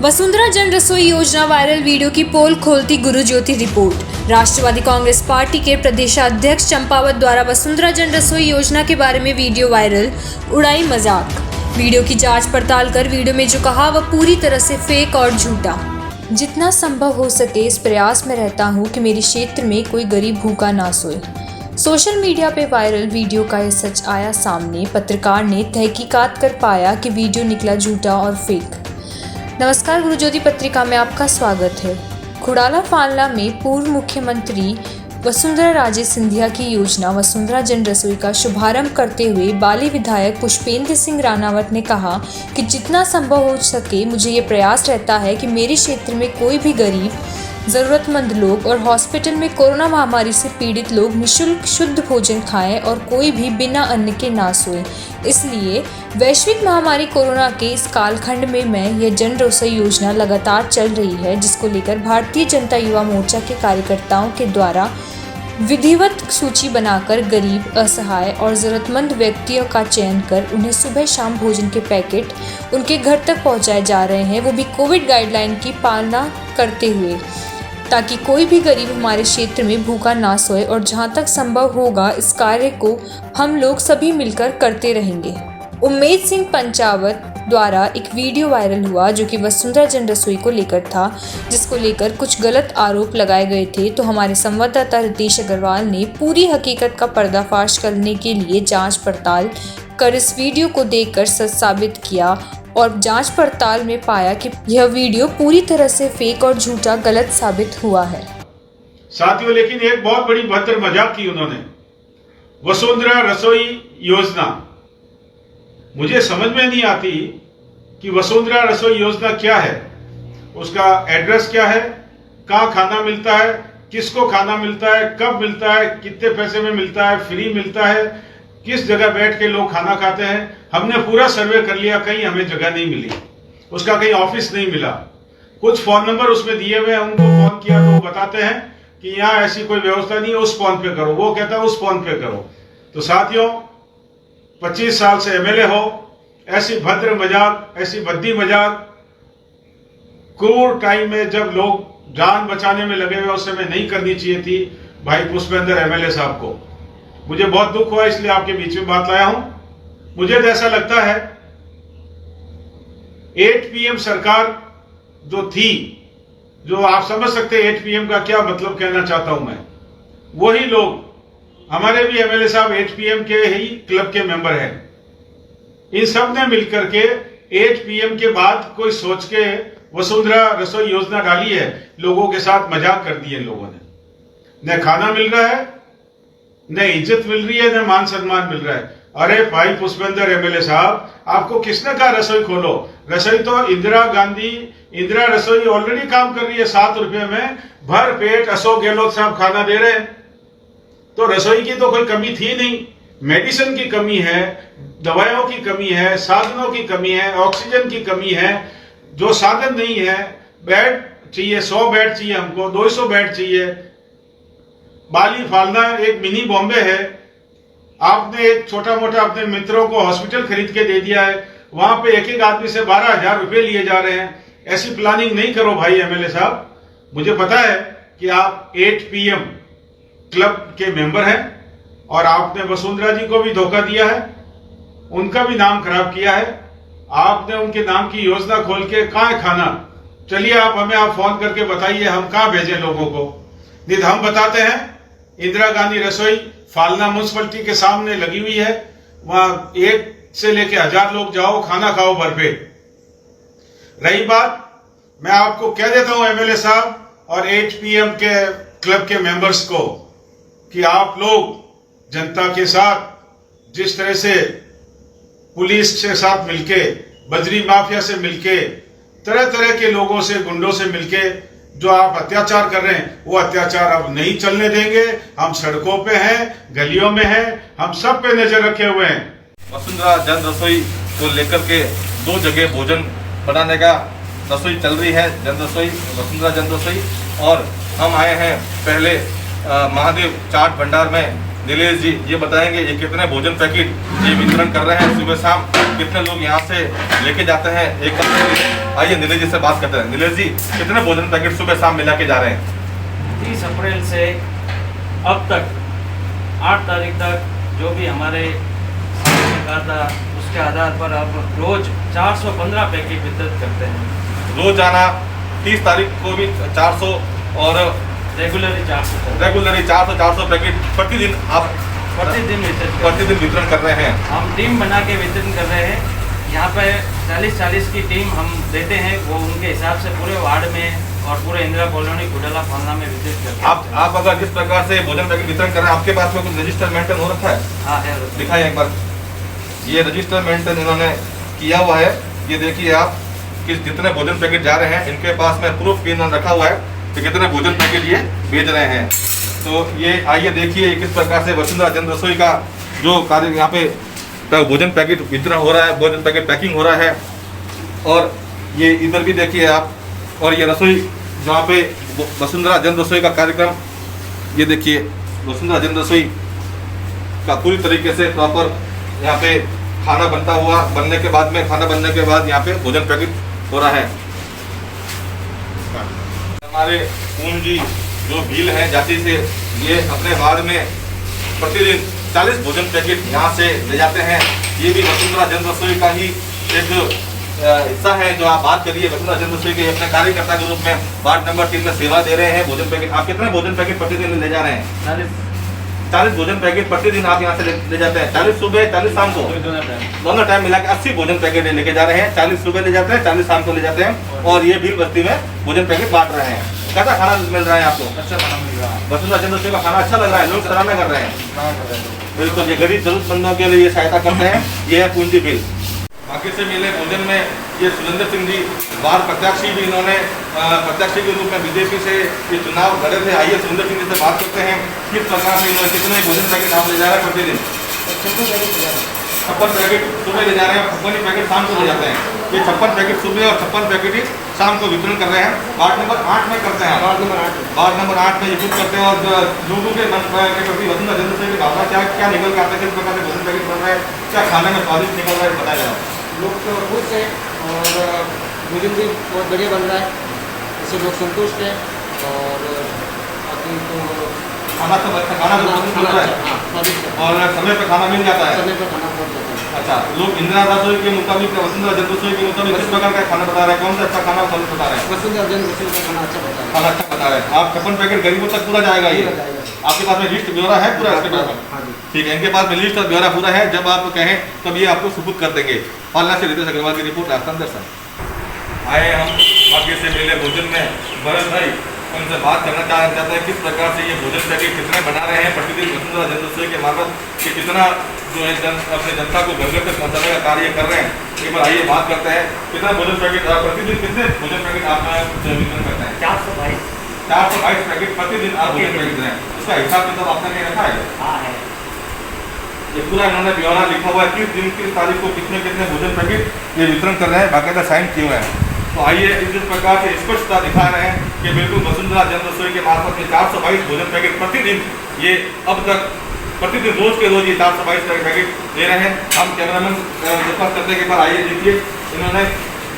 वसुंधरा जन रसोई योजना वायरल वीडियो की पोल खोलती गुरुज्योति रिपोर्ट। राष्ट्रवादी कांग्रेस पार्टी के प्रदेशाध्यक्ष चंपावत द्वारा वसुंधरा जन रसोई योजना के बारे में वीडियो वायरल, उड़ाई मजाक। वीडियो की जांच पड़ताल कर वीडियो में जो कहा वह पूरी तरह से फेक और झूठा। जितना संभव हो सके इस प्रयास में रहता हूँ कि मेरे क्षेत्र में कोई गरीब भूखा ना सोए। सोशल मीडिया पे वायरल वीडियो का यह सच आया सामने। पत्रकार ने तहकीकात कर पाया कि वीडियो निकला झूठा और फेक। नमस्कार, गुरुज्योति पत्रिका में आपका स्वागत है। घोड़ाला फालना में पूर्व मुख्यमंत्री वसुंधरा राजे सिंधिया की योजना वसुंधरा जन रसोई का शुभारंभ करते हुए बाली विधायक पुष्पेंद्र सिंह रानावत ने कहा कि जितना संभव हो सके मुझे ये प्रयास रहता है कि मेरे क्षेत्र में कोई भी गरीब, ज़रूरतमंद लोग और हॉस्पिटल में कोरोना महामारी से पीड़ित लोग निःशुल्क शुद्ध भोजन खाएं और कोई भी बिना अन्न के ना सोए। इसलिए वैश्विक महामारी कोरोना के इस कालखंड में यह जन रसोई योजना लगातार चल रही है, जिसको लेकर भारतीय जनता युवा मोर्चा के कार्यकर्ताओं के द्वारा विधिवत सूची बनाकर गरीब, असहाय और ज़रूरतमंद व्यक्तियों का चयन कर उन्हें सुबह शाम भोजन के पैकेट उनके घर तक पहुंचाए जा रहे हैं, वो भी कोविड गाइडलाइन की पालना करते हुए, ताकि कोई भी गरीब हमारे क्षेत्र में भूखा ना सोए। और जहां तक संभव होगा इस कार्य को हम लोग सभी मिलकर करते रहेंगे। उम्मेद सिंह पंचावत द्वारा एक वीडियो वायरल हुआ जो कि वसुंधरा जन रसोई को लेकर था, जिसको लेकर कुछ गलत आरोप लगाए गए थे। तो हमारे संवाददाता रितेश अग्रवाल ने पूरी हकीकत का पर्दाफाश करने के लिए जांच पड़ताल कर इस वीडियो को देखकर सच साबित किया और जांच पड़ताल में पाया कि यह वीडियो पूरी तरह से फेक और झूठा गलत साबित हुआ है। साथियों, लेकिन एक बहुत बड़ी भद्र मजाक की उन्होंने। वसुंधरा रसोई योजना, मुझे समझ में नहीं आती कि वसुंधरा रसोई योजना क्या है, उसका एड्रेस क्या है, कहाँ खाना मिलता है, किसको खाना मिलता है, कब मिलता है, कितने पैसे में मिलता है, फ्री मिलता है, किस जगह बैठ के लोग खाना खाते हैं। हमने पूरा सर्वे कर लिया, कहीं हमें जगह नहीं मिली, उसका कहीं ऑफिस नहीं मिला। कुछ फोन नंबर उसमें दिए हुए हैं, उनको फोन किया तो वो बताते हैं कि यहाँ ऐसी कोई व्यवस्था नहीं है, उस फोन पे करो। वो कहता है उस फोन पे करो। तो साथियों, 25 साल से एमएलए हो, ऐसी भद्र मजाक, ऐसी भद्दी मजाक क्रूर टाइम में जब लोग जान बचाने में लगे हुए उस समय नहीं करनी चाहिए थी भाई पुष्पेंद्र एमएलए साहब को। मुझे बहुत दुख हुआ, इसलिए आपके बीच में बात लाया हूं। मुझे तो ऐसा लगता है 8 PM सरकार जो थी, जो आप समझ सकते हैं 8 PM का क्या मतलब कहना चाहता हूं मैं, वही लोग, हमारे भी एमएलए साहब 8 PM के ही क्लब के मेंबर हैं। इन सब ने मिलकर के 8 PM के बाद कोई सोच के वसुंधरा रसोई योजना डाली है। लोगों के साथ मजाक कर दिए लोगों ने। न खाना मिल रहा है, न इज्जत मिल रही है, न मान सम्मान मिल रहा है। अरे भाई पुष्पेंद्र एमएलए साहब, आपको किसने कहा रसोई खोलो? रसोई तो इंदिरा रसोई ऑलरेडी काम कर रही है। 7 रुपए में भर पेट अशोक गहलोत साहब खाना दे रहे हैं। तो रसोई की तो कोई कमी थी नहीं। मेडिसिन की कमी है, दवाइयों की कमी है, साधनों की कमी है, ऑक्सीजन की कमी है। जो साधन नहीं है, बेड चाहिए, 100 बेड चाहिए हमको, 200 बेड चाहिए। बाली फालना एक मिनी बॉम्बे है। आपने एक छोटा मोटा अपने मित्रों को हॉस्पिटल खरीद के दे दिया है, वहां पे एक आदमी से 12,000 रुपए लिए जा रहे हैं। ऐसी प्लानिंग नहीं करो भाई एमएलए साहब। मुझे पता है कि आप 8 PM क्लब के मेंबर हैं और आपने वसुंधरा जी को भी धोखा दिया है, उनका भी नाम खराब किया है। आपने उनके नाम की योजना खोल के कहाँ है खाना? चलिए आप फोन करके बताइए, हम कहाँ भेजें लोगों को? नहीं तो हम बताते हैं, इंदिरा गांधी रसोई फालना म्युनिसिपलिटी के सामने लगी हुई है, वहां 1 से लेके 1000 लोग जाओ, खाना खाओ भरपेट। रही बात, मैं आपको कह देता हूं एमएलए साहब और 8 PM के क्लब के मेंबर्स को कि आप लोग जनता के साथ जिस तरह से पुलिस के साथ मिलके, बजरी माफिया से मिलके, तरह तरह के लोगों से, गुंडों से मिलके जो आप अत्याचार कर रहे हैं, वो अत्याचार अब नहीं चलने देंगे। हम सड़कों पे हैं, गलियों में हैं, हम सब पे नजर रखे हुए हैं। वसुंधरा जन रसोई को लेकर के 2 जगह भोजन बनाने का रसोई चल रही है, जन रसोई, वसुंधरा जन रसोई। और हम आए हैं पहले महादेव चाट भंडार में नीलेश जी ये बताएंगे ये कितने भोजन पैकेट ये वितरण कर रहे हैं सुबह शाम, कितने लोग यहाँ से लेके जाते हैं एक आइए नीलेश जी से बात करते हैं। नीलेश जी कितने भोजन पैकेट सुबह शाम मिला के जा रहे हैं? 30 अप्रैल से अब तक 8 तारीख तक जो भी हमारे कहा था उसके आधार पर अब रोज 415 पैकेट वितरित करते हैं। रोजाना 30 तारीख को भी 400 और रेगुलरली 400 पैकेट प्रतिदिन आप प्रतिदिन वितरण कर रहे हैं। हम टीम बना के वितरण कर रहे हैं। यहाँ पे 40-40 की टीम हम देते हैं, वो उनके हिसाब से पूरे वार्ड में और पूरे इंदिरा कॉलोनी कुडला फालना में वितरित करते हैं। आप अगर जिस प्रकार से भोजन पैकेट वितरण कर रहे हैं आपके पास में कुछ रजिस्टर मेंटेन हो रखा है? हाँ है। दिखाइए एक बार, ये रजिस्टर मेंटेन इन्होंने किया हुआ है। ये देखिए आप कि जितने भोजन पैकेट जा रहे हैं इनके पास में प्रूफ भी इन्होंने रखा हुआ है कि कितने भोजन पैकेट ये भेज रहे हैं। तो ये आइए देखिए किस प्रकार से वसुंधरा जन रसोई का जो कार्य यहाँ पे भोजन पैकेट वितरण हो रहा है, भोजन पैकेट पैकिंग हो रहा है। और ये इधर भी देखिए आप, और ये रसोई जहाँ पे वसुंधरा जन रसोई का कार्यक्रम, ये देखिए वसुंधरा जन रसोई का पूरी तरीके से प्रॉपर यहाँ पे खाना बनने के बाद यहाँ पे भोजन पैकेट हो रहा है। हमारे पूर्ण जी जो भील हैं जाति से, ये अपने वार्ड में प्रतिदिन 40 भोजन पैकेट यहाँ से ले जाते हैं। ये भी वसुंधरा जन रसोई का ही एक हिस्सा है जो आप बात करिए। वसुंधरा जन रसोई के अपने कार्यकर्ता के रूप में वार्ड नंबर 3 में सेवा दे रहे हैं। भोजन पैकेट आप कितने भोजन पैकेट प्रतिदिन ले जा रहे हैं? 40 भोजन पैकेट प्रतिदिन आप यहाँ से ले जाते हैं। 40 सुबह 40 शाम को, दोनों टाइम मिला के 80 भोजन पैकेट लेके जा रहे हैं। 40 सुबह ले जाते हैं, 40 शाम को ले जाते हैं। और ये भील बस्ती में भोजन पैकेट बांट रहे हैं। कैसा खाना मिल रहा है आपको? अच्छा खाना मिल रहा है। वसुंधरा जन रसोई का खाना अच्छा लग रहा है, लोग सराहना कर रहे हैं। बिल्कुल, ये गरीब जरूरतमंदों के लिए ये सहायता करते हैं। ये है पूंजी बिल। बाकी से मिले भोजन में ये सुरेंद्र सिंह जी बार प्रत्याशी भी, इन्होंने प्रत्याशी के रूप में बीजेपी से ये चुनाव लड़े थे। आइए सुरेंद्र सिंह जी से बात करते हैं किस प्रकार से इन्होंने कितने भोजन पैकेट आप ले जा रहे हैं प्रतिदिन? 56 पैकेट सुबह ले जा रहे हैं, 56 पैकेट शाम को ले जाते हैं। ये 56 पैकेट सुबह और 56 पैकेट ही शाम को वितरण कर रहे हैं। वार्ड नंबर 8 में करते हैं। वार्ड नंबर 8 में ये खुद करते हैं। और लोगों के मन के प्रति वसुंधरा जन रसोई की भावना क्या निकल कर आते हैं, किस प्रकार से भोजन पैकेट बन रहे हैं, क्या खाने में स्वादिष्ट निकल रहा है, बताया जाए। लोग तो खुश हैं और भोजन भी बहुत बढ़िया बन रहा है, इससे लोग संतुष्ट हैं। और अभी तो खाना सब अच्छा, खाना स्वादिष्ट मिल रहा है और समय पे खाना मिल जाता है। समय पर खाना पहुँच जाता है। अच्छा, लोग इंदिरा रसोई के मुताबिक, वसुंधरा जन रसोई के मुताबिक किस प्रकार का खाना बता रहे हैं? कौन सा अच्छा खाना स्वादिष्ट बता रहे हैं? वसुंधरा जन रसोई का खाना अच्छा बता खाना अच्छा बता रहे हैं। आप 56 पैकेट गरीबों तक पूरा जाएगा ये? आपके पास में लिस्ट ब्यौरा है पूरा इसके बाद? हाँ जी ठीक है, इनके पास में लिस्ट और ब्यौरा पूरा है। जब आप कहें तब ये आपको सुपुर्द कर देंगे। पालना से रितेश अग्रवाल की रिपोर्ट, राजस्थान दर्शन। आए हम भाग्य से मिले भोजन में भरत भाई, उनसे बात करना चाहते हैं किस प्रकार से ये भोजन पैकेट कितने बना रहे हैं प्रतिदिन वसुंधरा जन रसोई के मार्फत, कि कितना जो है अपने जनता को घर घर तक पहुँचाने का कार्य कर रहे हैं। एक बार आइए बात करते हैं कितना भोजन पैकेट प्रतिदिन, कितने भोजन पैकेट आप वितरण करते हैं? 422 पैकेट प्रतिदिन आप भोजन पैकेट दें। उसका हिसाब किताब आपने नहीं रखा है? हाँ है। ये पूरा इन्होंने ब्यौरा लिखा हुआ है, किस दिन किस तारीख को कितने कितने भोजन पैकेट ये वितरण कर रहे हैं, बाकायदा साइन किए हुए हैं। तो आइए इस प्रकार से स्पष्टता दिखा रहे हैं कि बिल्कुल वसुंधरा जन रसोई के मार्फत में 422 भोजन पैकेट प्रतिदिन ये अब तक प्रतिदिन रोज के रोज ये 422 पैकेट दे रहे हैं। हम कैमरामैन रिक्वेस्ट करते हैं कि आइए देखिए, इन्होंने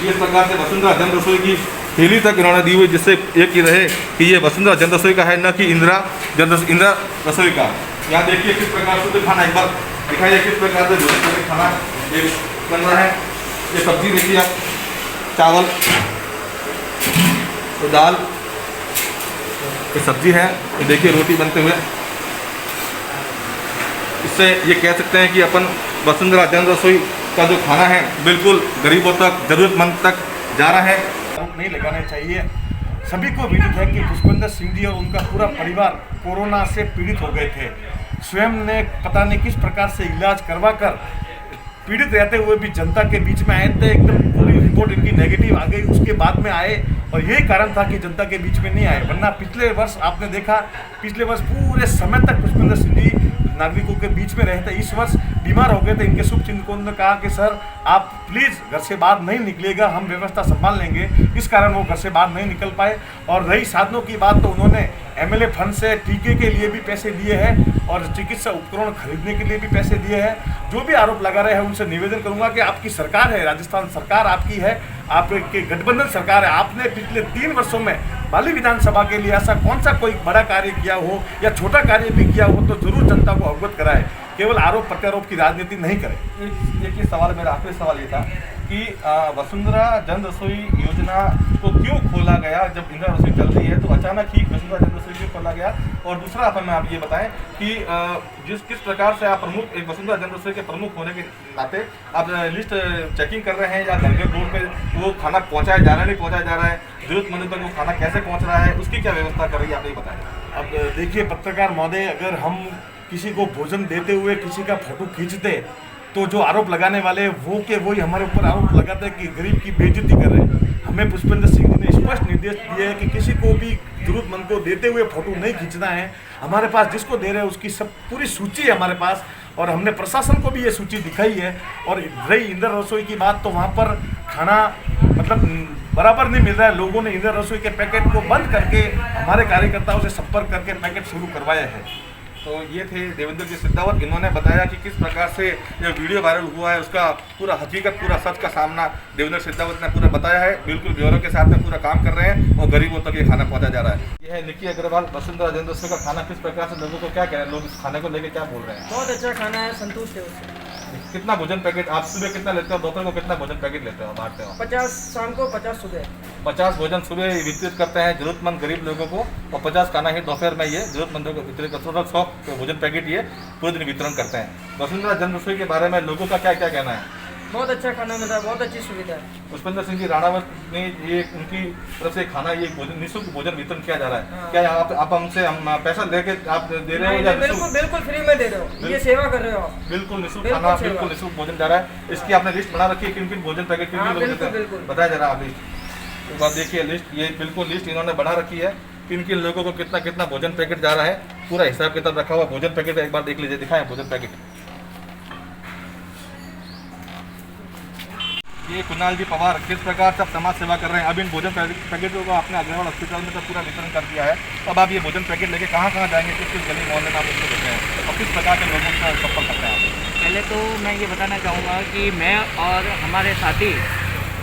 इस प्रकार से वसुंधरा जन रसोई की थैली तक इन्होंने दी हुई, जिससे एक ही रहे कि ये वसुंधरा जन रसोई का है, न कि इंदिरा रसोई का। यहाँ देखिए किस प्रकार से खाना, एक बार दिखाइए किस प्रकार से भोजन पैकेट खाना ये बन रहा है। ये सब्जी देखिए आप, चावल तो दाल, ये सब्जी है, ये देखिए रोटी बनते हुए। इससे ये कह सकते हैं कि अपन वसुंधरा जन रसोई का जो खाना है बिल्कुल गरीबों तक, जरूरतमंद तक जा रहा है। आरोप नहीं लगाने चाहिए। सभी को विदित है कि पुष्पेंद्र सिंह जी और उनका पूरा परिवार कोरोना से पीड़ित हो गए थे। स्वयं ने पता नहीं किस प्रकार से इलाज करवाकर पीड़ित रहते हुए भी जनता के बीच में आए थे। एकदम पूरी रिपोर्ट इनकी नेगेटिव आ गई, उसके बाद में आए और यही कारण था कि जनता के बीच में नहीं आए। वरना पिछले वर्ष आपने देखा, पिछले वर्ष पूरे समय तक पुष्पेंद्र सिंह जी नागरिकों के बीच में रहे थे। इस वर्ष बीमार हो गए थे, इनके शुभ चिन्ह को उन्होंने कहा कि सर आप प्लीज़ घर से बाहर नहीं निकलिएगा, हम व्यवस्था संभाल लेंगे। इस कारण वो घर से बाहर नहीं निकल पाए। और रही साधनों की बात, तो उन्होंने MLA फंड से टीके के लिए भी पैसे दिए हैं और चिकित्सा उपकरण खरीदने के लिए भी पैसे दिए हैं। जो भी आरोप लगा रहे हैं उनसे निवेदन करूंगा कि आपकी सरकार है, राजस्थान सरकार आपकी है, आपके गठबंधन सरकार है, आपने पिछले 3 वर्षों में पाली विधानसभा के लिए ऐसा कौन सा कोई बड़ा कार्य किया हो या छोटा कार्य भी किया हो तो जरूर जनता को अवगत कराए, केवल आरोप प्रत्यारोप की राजनीति नहीं करें। एक ही सवाल, मेरा आखिरी सवाल ये था कि वसुंधरा जन रसोई योजना को क्यों खोला गया? जब इंदिरा रसोई चल रही है तो अचानक ही वसुंधरा जन रसोई क्यों खोला गया? और दूसरा हमें आप ये बताएं कि किस प्रकार से आप प्रमुख, एक वसुंधरा जन रसोई के प्रमुख होने के नाते आप लिस्ट चेकिंग कर रहे हैं या घर के रोड पे वो खाना पहुंचाया जा रहा है, नहीं पहुंचाया जा रहा है, जरूरतमंदों तक वो खाना कैसे पहुंच रहा है, उसकी क्या व्यवस्था कर रही है, आप ये बताएं। अब देखिए पत्रकार महोदय, अगर हम किसी को भोजन देते हुए किसी का फोटो खींचते तो जो आरोप लगाने वाले वो के वही हमारे ऊपर आरोप लगाते हैं कि गरीब की बेइज्जती कर रहे हैं। हमें पुष्पेंद्र सिंह जी ने स्पष्ट निर्देश दिए हैं कि किसी को भी जरूरतमंद को देते हुए फोटो नहीं खींचना है। हमारे पास जिसको दे रहे हैं उसकी सब पूरी सूची है हमारे पास, और हमने प्रशासन को भी ये सूची दिखाई है। और रही इंदिरा रसोई की बात, तो वहाँ पर खाना मतलब बराबर नहीं मिल रहा है। लोगों ने इंदिरा रसोई के पैकेट को बंद करके हमारे कार्यकर्ताओं से संपर्क करके पैकेट शुरू करवाया है। तो ये थे देवेंद्र जी सिद्धावत, इन्होंने बताया कि किस प्रकार से यह वीडियो वायरल हुआ है, उसका पूरा हकीकत, पूरा सच का सामना देवेंद्र सिद्धावत ने पूरा बताया है। बिल्कुल ब्यूरो के साथ में पूरा काम कर रहे हैं और गरीबों तक ये खाना पहुंचा जा रहा है। यह है निकी अग्रवाल, वसुंधरा जन रसोई का खाना किस प्रकार से लोगों को क्या कह रहे हैं, लोग इस खाने को लेकर क्या बोल रहे हैं? बहुत अच्छा खाना है, संतुष्ट है उससे। कितना भोजन पैकेट आप सुबह कितना लेते हो, दोपहर को कितना भोजन पैकेट लेते हो, बांटते हो? 50 शाम को, 50 सुबह। 50 भोजन सुबह वितरित करते हैं जरूरतमंद गरीब लोगों को, और 50 खाना ही दोपहर में ये जरूरतमंदों को वितरित करते हैं। 100 भोजन पैकेट ये पूरे दिन वितरण करते हैं। वसुंधरा जन रसोई के बारे में लोगों का क्या क्या कहना है? बहुत अच्छा खाना मिलता है, बहुत अच्छी सुविधा है। पुष्पेंद्र सिंह जी राणावत ने ये उनकी तरफ से खाना, ये भोजन निःशुल्क भोजन वितरण किया जा रहा है। क्या आप हमसे हम पैसा लेके आप दे रहे हो या बिल्कुल बिल्कुल फ्री में दे रहे हो, ये सेवा कर रहे हो आप। बिल्कुल निःशुल्क खाना, बिल्कुल निःशुल्क भोजन जा रहा है। इसकी आपने लिस्ट बना रखी है, किन किन भोजन पैकेट किन किन लोग देते हैं, बताया जा रहा है आप लिस्ट। तो आप देखिए लिस्ट, ये बिल्कुल लिस्ट इन्होंने बढ़ा रखी है, किन किन लोगों को कितना कितना भोजन पैकेट जा रहा है, पूरा हिसाब किताब रखा हुआ। भोजन पैकेट एक बार देख लीजिए, दिखाएं भोजन पैकेट। ये कुणाल जी पवार किस प्रकार से आप समाज सेवा कर रहे हैं। अब इन भोजन पैकेटों को आपने अग्रवाल हॉस्पिटल में तो पूरा वितरण कर दिया है, अब आप ये भोजन पैकेट लेके कहाँ कहाँ जाएंगे, किस किस गली मोहल्ले में आप उसको देते हैं और किस प्रकार के लोगों का संपर्क करते हैं आप? पहले तो मैं ये बताना चाहूँगा कि मैं और हमारे साथी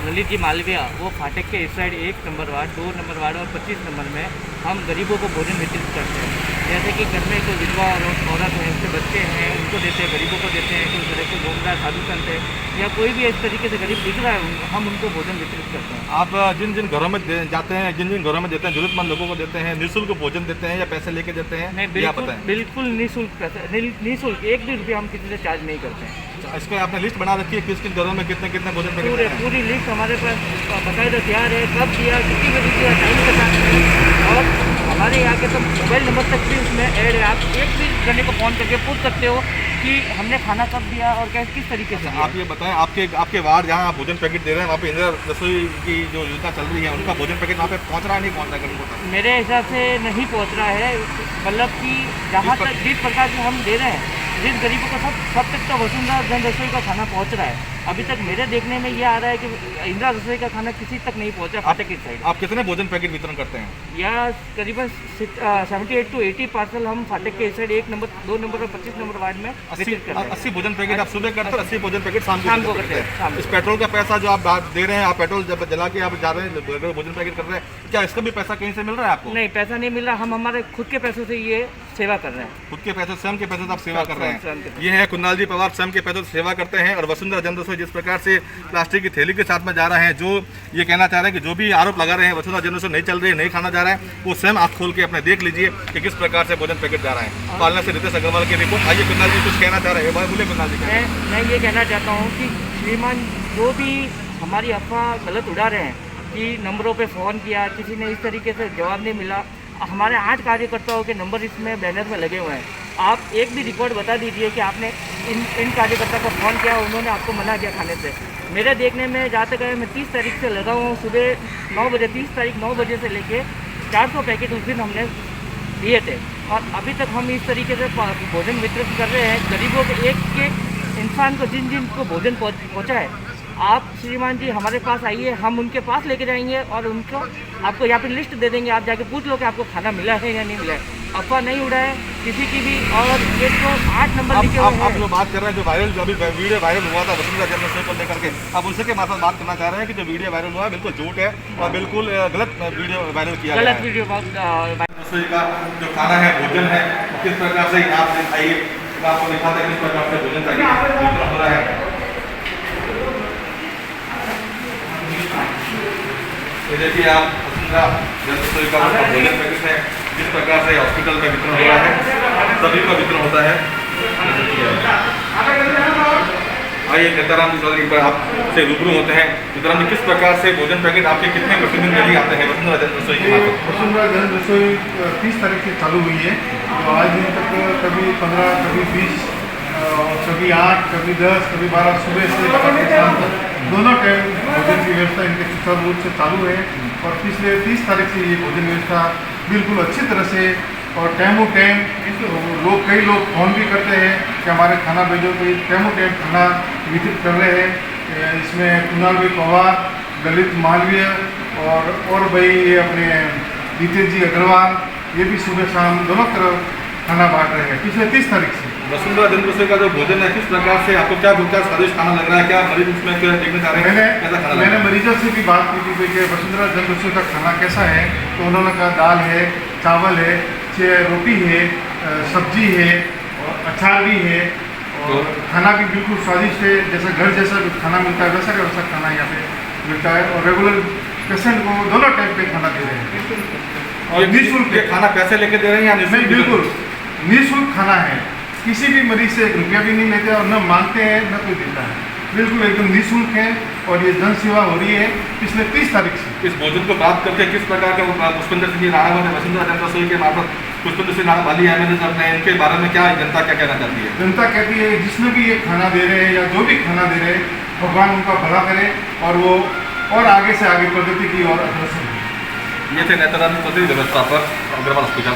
ललित जी मालविया वो फाटक के इस side 1 number ward, 2 number ward और 25 नंबर में हम गरीबों को भोजन वितरित करते हैं। जैसे कि घर में कोई विधवा औरत है, उसके बच्चे हैं, उनको देते हैं, गरीबों को देते हैं, कोई सड़क पे घूम रहा है साधु संत है या कोई भी इस तरीके से गरीब दिख रहा है, हम उनको भोजन वितरित करते हैं। आप जिन जिन घरों में जाते हैं, जिन जिन घरों में देते हैं, जरूरतमंद लोगों को देते हैं, निःशुल्क भोजन देते हैं या पैसे लेके देते हैं? नहीं, बिल्कुल निःशुल्क पैसे, निःशुल्क 1 भी रुपया हम किसी से चार्ज नहीं करते हैं। इसको आपने लिस्ट बना रखी है किस किस घरों में कितने कितने भोजन पैकेट? पूरी लिस्ट हमारे पास बाकायदा तैयार है, कब दिया, कितनी बजे दिया, टाइम के साथ, और हमारे यहाँ के तो मोबाइल नंबर तक भी उसमें ऐड है। आप एक भी जने को फ़ोन करके पूछ सकते हो कि हमने खाना कब दिया और किस तरीके से। आप ये बताएं, आपके वार्ड जहाँ आप भोजन पैकेट दे रहे हैं वहाँ पे इंदिरा रसोई की जो योजना चल रही है, उनका भोजन पैकेट वहाँ पे पहुँच रहा है, नहीं पहुँच रहा है गरीबों तक? मेरे हिसाब से नहीं पहुँच रहा है, मतलब कि जहाँ तक जिस प्रकार से हम दे रहे हैं, जिस गरीबों को सब तक तो वसुंधरा जन रसोई का खाना पहुँच रहा है। अभी तक मेरे देखने में ये आ रहा है कि इंदिरा रसोई का खाना किसी तक नहीं पहुँचा फाटक की साइड। आप कितने भोजन पैकेट वितरण करते हैं? या करीबन 78 to 80 पार्सल हम फाटक के साइड 1 नंबर, 2 नंबर और 25 नंबर वार्ड में वितरित करते हैं। 80 भोजन पैकेट आप सुबह करते हैं, 80 भोजन पैकेट शाम को करते हैं। इस पेट्रोल का पैसा जो आप दे रहे हैं, आप पेट्रोल जब जला के आप जा रहे हैं, भोजन पैकेट कर रहे हैं, क्या इसका भी पैसा कहीं से मिल रहा है आपको? नहीं, पैसा नहीं मिल रहा, हम हमारे खुद के पैसों से ये सेवा कर रहे हैं। खुद के पैसे, स्वयं के पैसे से आप सेवा कर रहे हैं। ये है कुणाल जी पवार, स्वयं के पैसे से सेवा करते हैं। और वसुंधरा जन रसोई जिस प्रकार से प्लास्टिक की थैली के साथ में जा रहे हैं, जो ये कहना चाह रहे हैं कि जो भी आरोप लगा रहे हैं वसुंधरा जन रसोई नहीं चल रही है, नहीं खाना जा रहा है, वो स्वयं आँख खोल के अपने देख लीजिए कि किस प्रकार से भोजन पैकेट जा रहे हैं। पालना से रितेश अग्रवाल की रिपोर्ट। आइए कुणाल जी कुछ कहना चाह रहे हैं, बोले कुणाल जी। मैं ये कहना चाहता हूँ कि श्रीमान जो भी हमारी अफवाह गलत उड़ा रहे हैं कि नंबरों पे फ़ोन किया, किसी ने इस तरीके से जवाब नहीं मिला, हमारे 8 कार्यकर्ताओं के नंबर इसमें बैनर में लगे हुए हैं। आप एक भी रिकॉर्ड बता दीजिए कि आपने इन कार्यकर्ता को फ़ोन किया, उन्होंने आपको मना किया खाने से। मेरे देखने में जहाँ तक है, मैं 30 तारीख से लगा हूँ, सुबह 9 बजे, 30 तारीख 9 बजे से लेके 400 पैकेट उस दिन हमने दिए थे। और अभी तक हम इस तरीके से भोजन वितरित कर रहे हैं गरीबों के, एक इंसान को जिन को भोजन पहुँचा है। आप श्रीमान जी हमारे पास आइए, हम उनके पास लेके जाएंगे और उनको आपको यहाँ पे लिस्ट दे देंगे, आप जाके पूछ लो कि आपको खाना मिला है या नहीं मिला है। अफवाह नहीं उड़ाए किसी की भी। और ये तो 8 नंबर लिखे हुए आप हैं। जो बात कर रहे हैं, जो वायरल, जो अभी वीडियो वायरल हुआ था वसुंधरा जन्मोत्सव को लेकर के, आप उनसे के मार्फत बात करना चाह रहे हैं कि जो वीडियो वायरल हुआ है बिल्कुल झूठ है और बिल्कुल गलत वीडियो वायरल किया गया गलत है। वीडियो रसोई का जो खाना है, भोजन है, वो किस प्रकार से आप दिखाइए, आपको दिखाते हैं किस प्रकार से भोजन चाहिए हो रहा है। ये देखिए आप वसुंधरा जन्मोत्सव का भोजन पैकेट है, जिस प्रकार से हॉस्पिटल में वितरण हो रहा है, सभी का वितरण होता है। आइए नेताराम जी चौधरी पर आपसे रूबरू होते हैं। नेताराम जी, किस प्रकार से भोजन पैकेट आपके कितने प्रतिदिन डेली आते हैं वसुंधरा जन रसोई के मार्फत? वसुंधरा जन रसोई 30 तारीख से चालू हुई है, तो आज दिन तक कभी 15, कभी 20, कभी 8, कभी 10, कभी 12, सुबह से शाम तक दोनों टाइम भोजन की व्यवस्था इनके सुचारू रूप से चालू है। और पिछले 30 तारीख से ये भोजन व्यवस्था बिल्कुल अच्छी तरह से और टाइमों टाइम कई लोग फोन भी करते हैं कि हमारे खाना भेजो, तो ये टाइमों टाइम खाना वितरित कर रहे हैं। इसमें कुणाल भाई पवार, ललित मालवीय और भाई ये अपने जितेंद्र जी अग्रवाल, ये भी सुबह शाम दोनों तरफ खाना बांट रहे हैं पिछले 30 तारीख से। वसुंधरा जन रसोई का जो भोजन है, किस प्रकार से आपको क्या स्वादिष्ट खाना लग रहा है? क्या मरीज उसमें देखना चाह रहे हैं कैसा खाना? मैंने मरीजों से भी बात की थी कि वसुंधरा जन रसोई का खाना कैसा है, तो उन्होंने कहा दाल है, चावल है, रोटी है, सब्जी है और अचार भी है और खाना भी बिल्कुल स्वादिष्ट है। जैसा घर जैसा खाना मिलता है वैसा का वैसा खाना यहाँ पे मिलता है। और रेगुलर पेशेंट को दोनों टाइम पे खाना दे रहे हैं और निःशुल्क खाना पैसे लेके दे रहे हैं या नहीं? बिल्कुल निःशुल्क खाना है, किसी भी मरीज से 1 रुपया भी नहीं लेते और न मांगते हैं न कोई देता है, बिल्कुल एकदम निःशुल्क है। और ये जन सेवा हो रही है पिछले 30 तारीख से। इस भोजन को प्राप्त करके किस प्रकार का पुष्पेंद्र सिंह राणा ने वसुंधरा जन रसोई के मार्फत पुष्पेंद्र सिंह राणा वाली एमएलए अपने इनके बारे में क्या जनता क्या कहना चाहती है? जनता कहती है जिसमें भी ये खाना दे रहे हैं या जो भी खाना दे रहे हैं, भगवान उनका भला करे और वो और आगे से आगे प्रगति की और अग्रसर। ये थे नेताराम चौधरी, व्यवस्थापक अग्रवाल हॉस्पिटल।